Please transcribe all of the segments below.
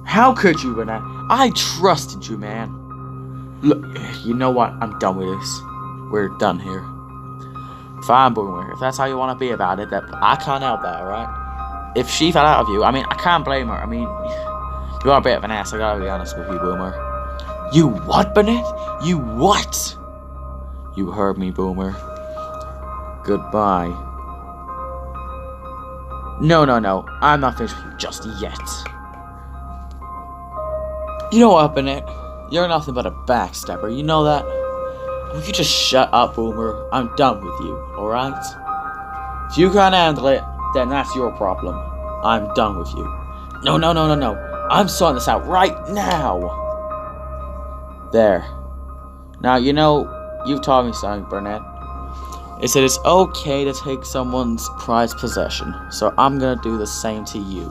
How could you, Burnett? I trusted you, man. Look, you know what? I'm done with this. We're done here. Fine, Boomer. If that's how you want to be about it, that I can't help that, alright? If she fell out of you, I mean, I can't blame her. I mean, you are a bit of an ass, I gotta be honest with you, Boomer. You what, Burnett? You what? You heard me, Boomer. Goodbye. No. I'm not finished with you just yet. You know what, Burnett? You're nothing but a backstabber, you know that? Will you just shut up, Boomer? I'm done with you, alright? If you can't handle it, then that's your problem. I'm done with you. No. I'm sorting this out right now. There. Now, you know, you've taught me something, Burnett. It said it's okay to take someone's prized possession, so I'm gonna do the same to you.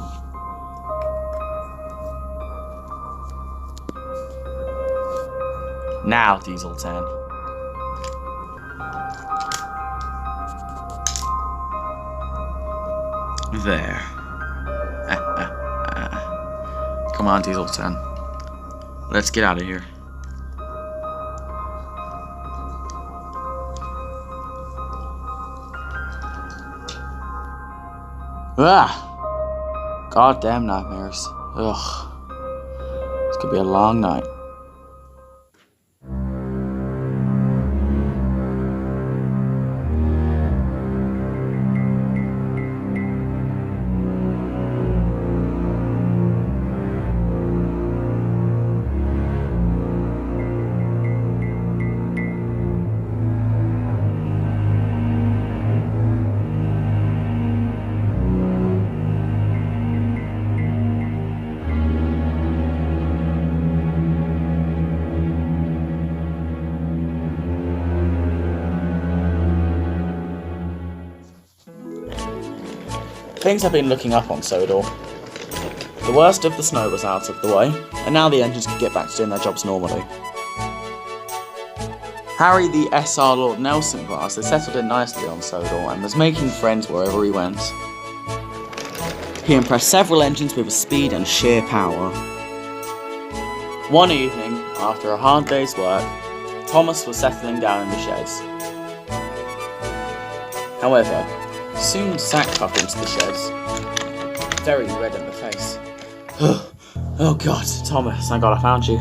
Now, Diesel 10. There. Come on, Diesel 10. Let's get out of here. Goddamn nightmares. Ugh. This could be a long night. Things have been looking up on Sodor. The worst of the snow was out of the way, and now the engines could get back to doing their jobs normally. Harry, the SR Lord Nelson class, had settled in nicely on Sodor and was making friends wherever he went. He impressed several engines with his speed and sheer power. One evening, after a hard day's work, Thomas was settling down in the sheds. However, soon Zack popped into the sheds, very red in the face. Oh God, Thomas, thank God I found you.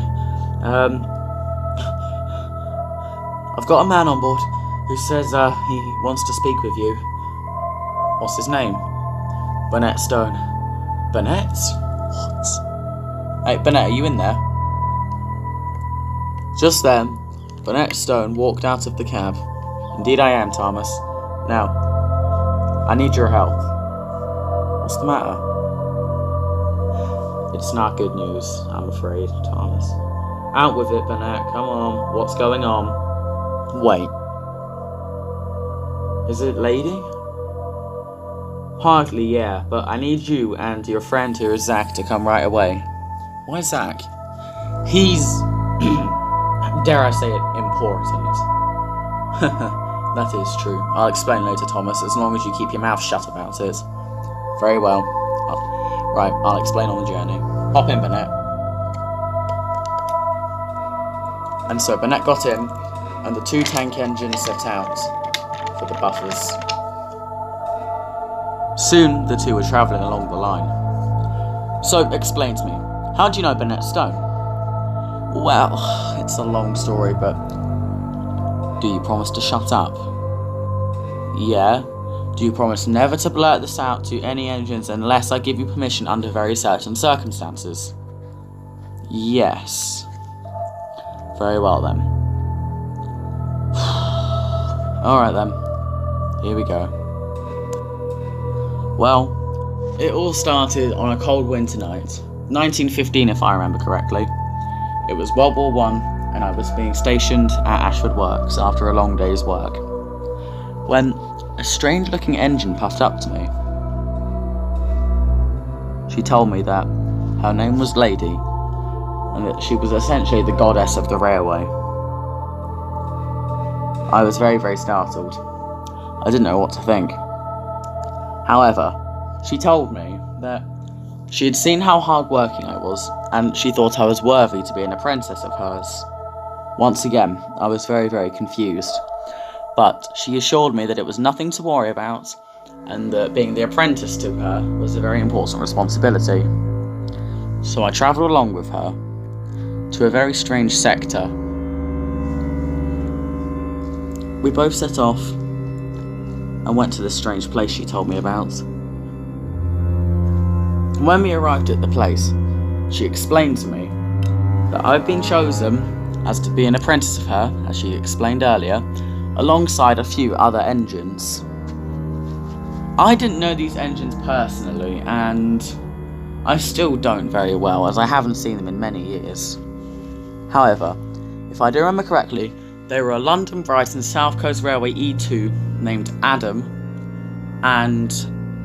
I've got a man on board who says he wants to speak with you. What's his name? Burnett Stone. Burnett? What? Hey, Burnett, are you in there? Just then, Burnett Stone walked out of the cab. Indeed I am, Thomas. Now, I need your help. What's the matter? It's not good news, I'm afraid, Thomas. Out with it, Burnett. Come on. What's going on? Wait. Is it Lady? Hardly, yeah, but I need you and your friend here, Zack, to come right away. Why Zack? He's, dare I say it, important. That is true. I'll explain later, Thomas, as long as you keep your mouth shut about it. Very well. Right, I'll explain on the journey. Hop in, Burnett. And so Burnett got in, and the two tank engines set out for the buffers. Soon, the two were travelling along the line. So, explain to me, how do you know Burnett Stone? Well, it's a long story, but do you promise to shut up? Yeah. Do you promise never to blurt this out to any engines unless I give you permission under very certain circumstances? Yes. Very well then. Alright then. Here we go. Well, it all started on a cold winter night. 1915 if I remember correctly. It was World War I, and I was being stationed at Ashford Works after a long day's work, when a strange-looking engine puffed up to me. She told me that her name was Lady, and that she was essentially the goddess of the railway. I was very, very startled. I didn't know what to think. However, she told me that She had seen how hard-working I was, and she thought I was worthy to be an apprentice of hers. Once again, I was very, very confused, but she assured me that it was nothing to worry about, and that being the apprentice to her was a very important responsibility. So I travelled along with her to a very strange sector. We both set off and went to this strange place she told me about. When we arrived at the place, she explained to me that I've been chosen as to be an apprentice of her, as she explained earlier, alongside a few other engines. I didn't know these engines personally, and I still don't very well, as I haven't seen them in many years. However, if I do remember correctly, they were a London Brighton South Coast Railway E2 named Adam, and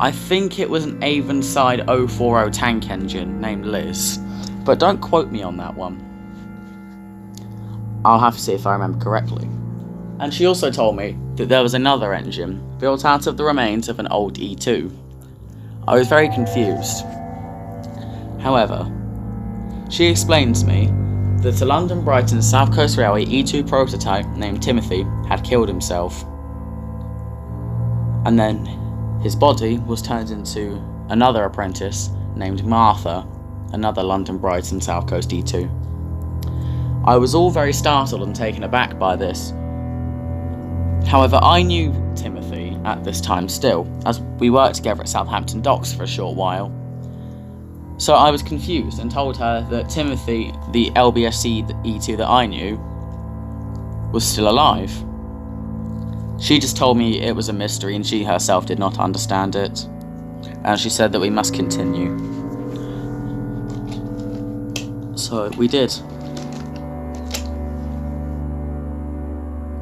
I think it was an Avonside 040 tank engine named Liz, but don't quote me on that one. I'll have to see if I remember correctly. And she also told me that there was another engine built out of the remains of an old E2. I was very confused. However, she explained to me that a London Brighton South Coast Railway E2 prototype named Timothy had killed himself. And then his body was turned into another apprentice named Martha, another London Brighton South Coast E2. I was all very startled and taken aback by this. However, I knew Timothy at this time still, as we worked together at Southampton Docks for a short while. So I was confused and told her that Timothy, the LBSC E2 that I knew, was still alive. She just told me it was a mystery and she herself did not understand it. And she said that we must continue. So we did.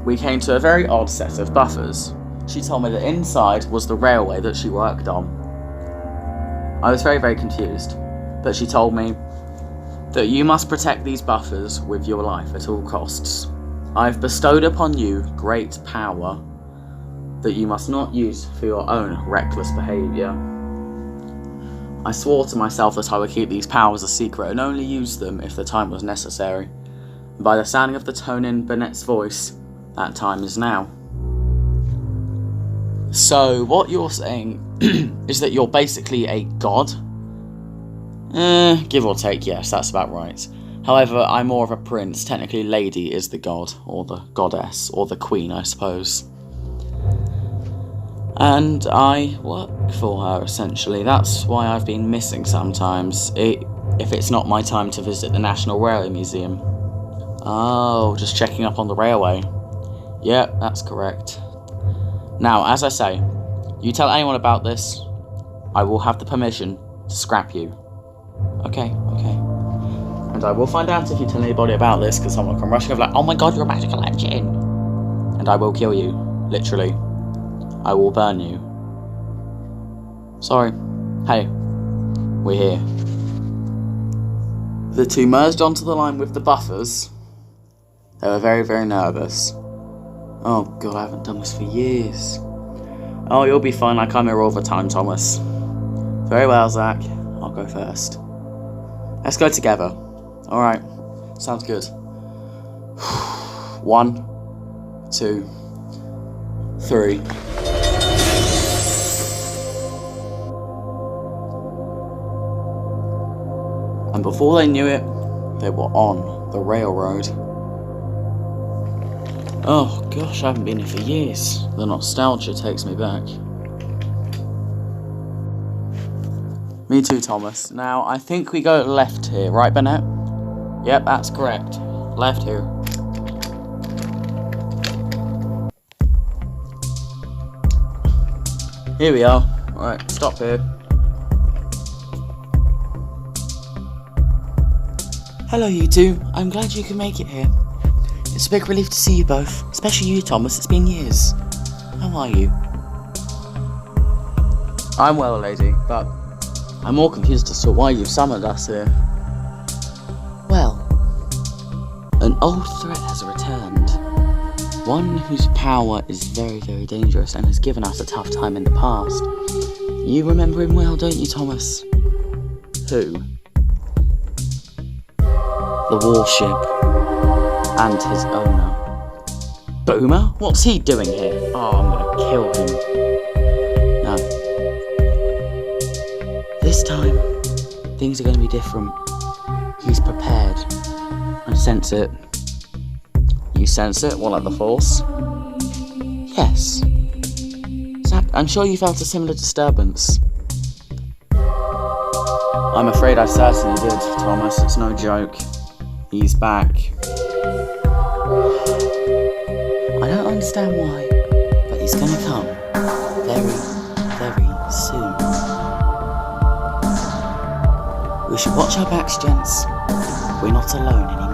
We came to a very odd set of buffers. She told me that inside was the railway that she worked on. I was very, very confused, but she told me that you must protect these buffers with your life at all costs. I've bestowed upon you great power that you must not use for your own reckless behaviour. I swore to myself that I would keep these powers a secret and only use them if the time was necessary. And by the sounding of the tone in Burnett's voice, that time is now. So, what you're saying is that you're basically a god? Give or take, yes, that's about right. However, I'm more of a prince. Technically, Lady is the god, or the goddess, or the queen, I suppose. And I work for her, essentially. That's why I've been missing sometimes, if it's not my time to visit the National Railway Museum. Oh, just checking up on the railway. Yep, that's correct. Now, as I say, you tell anyone about this, I will have the permission to scrap you. Okay. And I will find out if you tell anybody about this, because someone will come rushing over like, oh my god, you're a magical engine! And I will kill you, literally. I will burn you. Sorry. Hey, we're here. The two merged onto the line with the buffers. They were very, very nervous. Oh god, I haven't done this for years. Oh, you'll be fine, like I'm here all the time, Thomas. Very well, Zach. I'll go first. Let's go together. Alright, sounds good. 1, 2, 3. And before they knew it, they were on the railroad. Oh gosh, I haven't been here for years. The nostalgia takes me back. Me too, Thomas. Now, I think we go left here, right, Bennett? Yep, that's correct. Left here. Here we are. Alright, stop here. Hello, you two. I'm glad you can make it here. It's a big relief to see you both, especially you, Thomas. It's been years. How are you? I'm well, lady, but I'm more confused as to why you've summoned us here. Well, an old threat has returned. One whose power is very, very dangerous and has given us a tough time in the past. You remember him well, don't you, Thomas? Who? The warship. And his owner. Boomer? What's he doing here? Oh, I'm gonna kill him. No. This time, things are gonna be different. He's prepared. I sense it. You sense it? What, like the Force? Yes. Zach, I'm sure you felt a similar disturbance. I'm afraid I certainly did, Thomas. It's no joke. He's back. I don't understand why, but he's gonna come very, very soon. We should watch our backs, gents. We're not alone anymore.